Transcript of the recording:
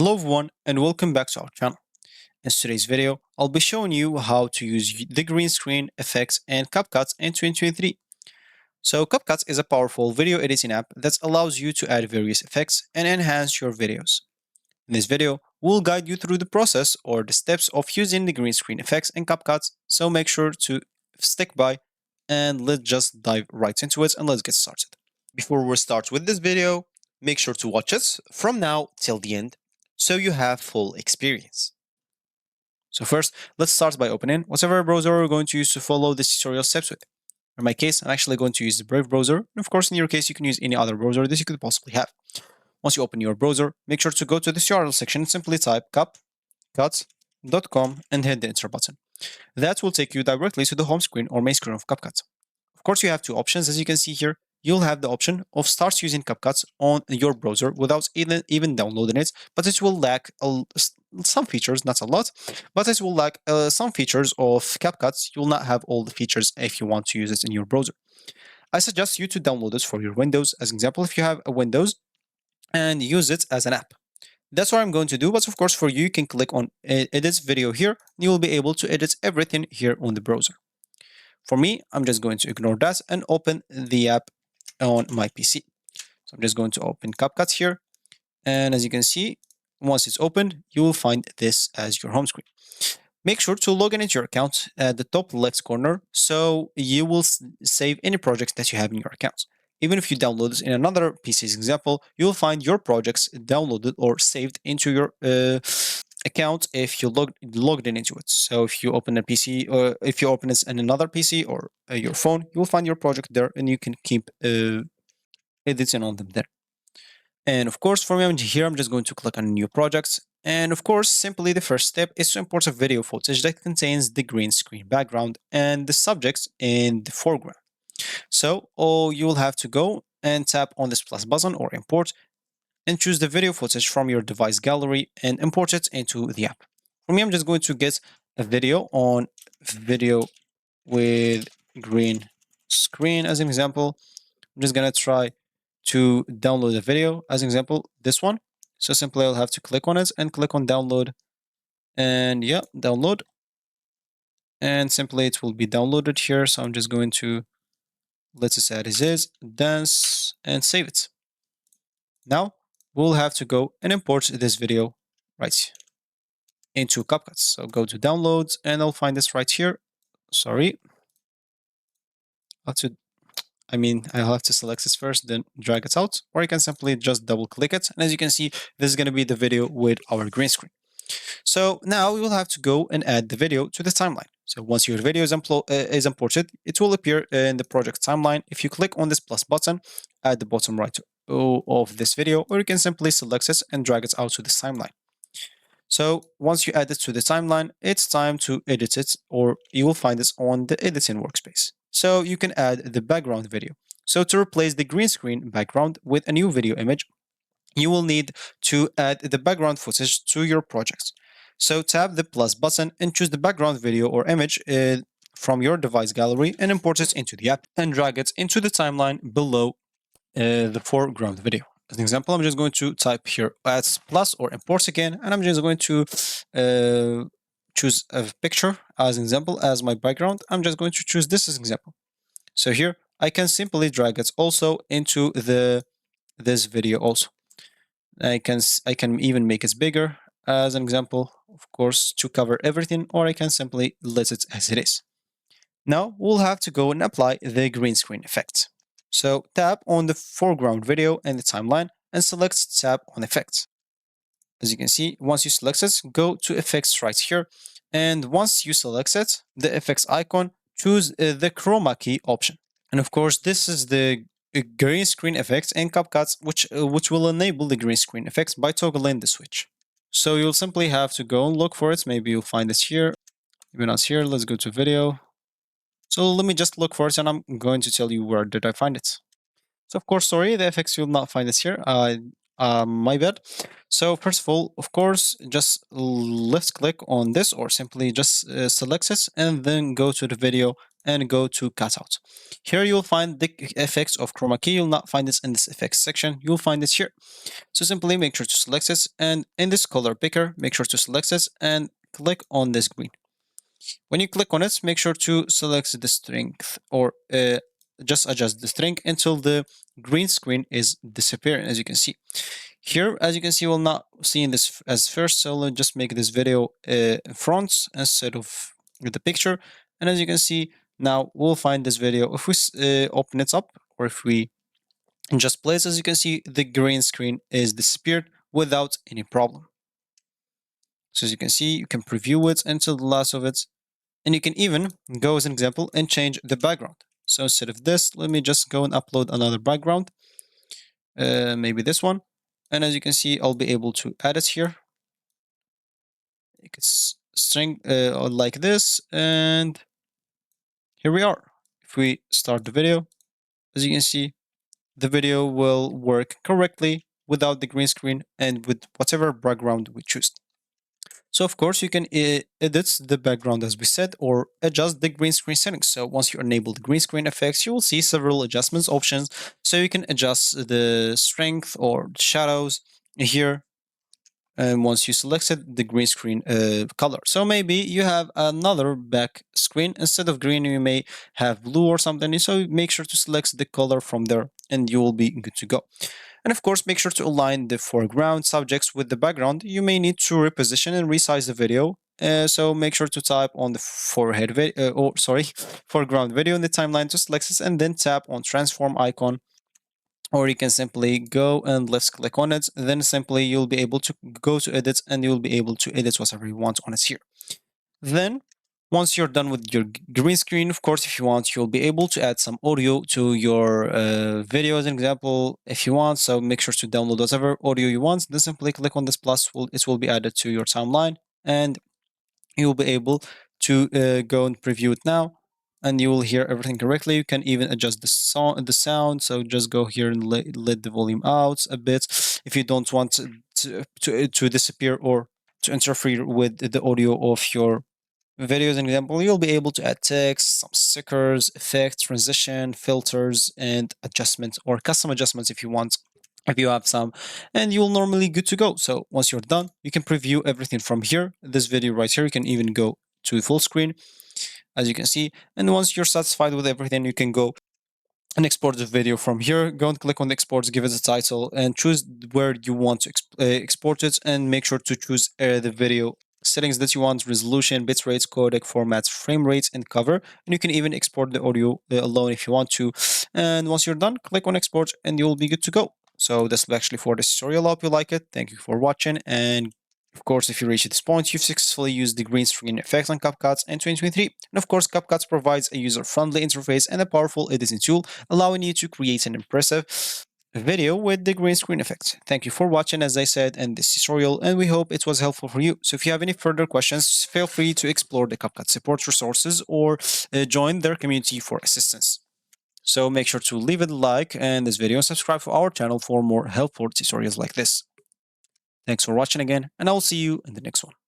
Hello everyone and welcome back to our channel. In today's video, I'll be showing you how to use the green screen effects and Capcut in 2023. So Capcut is a powerful video editing app that allows you to add various effects and enhance your videos. In this video, we'll guide you through the process or the steps of using the green screen effects in Capcut, so make sure to stick by and let's just dive right into it and let's get started. Before we start with this video, make sure to watch it from now till the end so you have full experience. So first, let's start by opening whatever browser we're going to use to follow this tutorial steps with. In my case, I'm actually going to use the Brave browser. And of course, in your case, you can use any other browser that you could possibly have. Once you open your browser, make sure to go to this URL section and simply type capcut.com and hit the enter button. That will take you directly to the home screen or main screen of CapCut. Of course, you have two options. As you can see here, you'll have the option of start using CapCut on your browser without even downloading it, but it will lack some features, not a lot, but it will lack some features of CapCut. You will not have all the features if you want to use it in your browser. I suggest you to download it for your Windows, as an example, if you have a Windows, and use it as an app. That's what I'm going to do, but of course for you can click on edit video here. You will be able to edit everything here on the browser. For me, I'm just going to ignore that and open the app on my PC. So I'm just going to open CapCut here. And as you can see, once it's opened, you will find this as your home screen. Make sure to log in into your account at the top left corner so you will save any projects that you have in your account. Even if you download this in another PC's example, you'll find your projects downloaded or saved into your account if you logged in into it. So if you open a PC or if you open it in another PC or your phone, you'll find your project there and you can keep editing on them there. And of course, for me here, I'm just going to click on new projects. And of course, simply the first step is to import a video footage that contains the green screen background and the subjects in the foreground. So you will have to go and tap on this plus button or import and choose the video footage from your device gallery and import it into the app. For me, I'm just going to get a video on video with green screen as an example. I'm just going to try to download a video as an example, this one. So simply I'll have to click on it and click on download. And yeah, download. And simply it will be downloaded here. So I'm just going to let's just add as is, dance, and save it. Now we'll have to go and import this video right into CapCut. So go to downloads and I'll find this right here. Sorry. I'll have to select this first, then drag it out, or you can simply just double click it. And as you can see, this is going to be the video with our green screen. So now we will have to go and add the video to the timeline. So once your video is imported, it will appear in the project timeline. If you click on this plus button at the bottom right of this video, or you can simply select it and drag it out to this timeline. So once you add it to the timeline, it's time to edit it, or you will find this on the editing workspace. So you can add the background video. So to replace the green screen background with a new video image, you will need to add the background footage to your project. So tap the plus button and choose the background video or image from your device gallery and import it into the app and drag it into the timeline below the foreground video. As an example, I'm just going to type here add plus or import again, and I'm just going to choose a picture as an example as my background. I'm just going to choose this as an example. So here I can simply drag it also into this video also. I can even make it bigger as an example, of course, to cover everything, or I can simply let it as it is. Now we'll have to go and apply the green screen effect. So tap on the foreground video and the timeline and select tap on effects. As you can see, once you select it, go to effects right here. And once you select it, the effects icon, choose the chroma key option. And of course, this is the green screen effects in CapCut, which will enable the green screen effects by toggling the switch. So you'll simply have to go and look for it. Maybe you'll find it here. Maybe not here. Let's go to video. So let me just look for it and I'm going to tell you where did I find it. So of course, sorry, the effects you'll not find this here. My bad. So first of all, of course, just left click on this or simply just select it and then go to the video and go to cutout. Here you'll find the effects of chroma key. You'll not find this in this effects section. You'll find it here. So simply make sure to select this, and in this color picker, make sure to select this and click on this green. When you click on it, make sure to select the strength, or just adjust the strength until the green screen is disappearing, as you can see. Here, as you can see, we'll not seeing this as first, so let's just make this video in front instead of the picture. And as you can see, now we'll find this video. If we open it up, or if we just play it, as you can see, the green screen is disappeared without any problem. So as you can see, you can preview it until the last of it. And you can even go as an example and change the background. So instead of this, let me just go and upload another background. Maybe this one. And as you can see, I'll be able to add it here. It's string like this. And here we are. If we start the video, as you can see, the video will work correctly without the green screen and with whatever background we choose. So of course you can edit the background as we said, or adjust the green screen settings. So once you enable the green screen effects, you will see several adjustments options. So you can adjust the strength or shadows here. And once you selected the green screen color. So maybe you have another back screen. Instead of green, you may have blue or something. So make sure to select the color from there and you will be good to go. And of course, make sure to align the foreground subjects with the background. You may need to reposition and resize the video. So make sure to type on the foreground video in the timeline to select this and then tap on transform icon. Or you can simply go and let's click on it. Then simply you'll be able to go to edit and you'll be able to edit whatever you want on it here. Then once you're done with your green screen, of course, if you want, you'll be able to add some audio to your video as an example if you want. So make sure to download whatever audio you want. Then simply click on this plus, it will be added to your timeline and you'll be able to go and preview it now. And you will hear everything correctly. You can even adjust the sound. So just go here and let the volume out a bit if you don't want to disappear or to interfere with the audio of your video. As an example, you'll be able to add text, some stickers, effects, transition, filters, and adjustments or custom adjustments if you want, if you have some, and you'll normally good to go. So once you're done, you can preview everything from here. This video right here, you can even go to full screen, as you can see. And once you're satisfied with everything, you can go and export the video from here. Go and click on the exports, give it a title, and choose where you want to export it. And make sure to choose the video settings that you want: resolution, bit rates, codec formats, frame rates, and cover. And you can even export the audio alone if you want to. And once you're done, click on export, and you'll be good to go. So that's actually for this tutorial. I hope you like it. Thank you for watching, and of course, if you reach this point, you've successfully used the green screen effects on Capcut in 2023. And of course, Capcut provides a user-friendly interface and a powerful editing tool, allowing you to create an impressive video with the green screen effect. Thank you for watching, as I said, in this tutorial, and we hope it was helpful for you. So if you have any further questions, feel free to explore the Capcut support resources or join their community for assistance. So make sure to leave a like in this video and subscribe to our channel for more helpful tutorials like this. Thanks for watching again, and I will see you in the next one.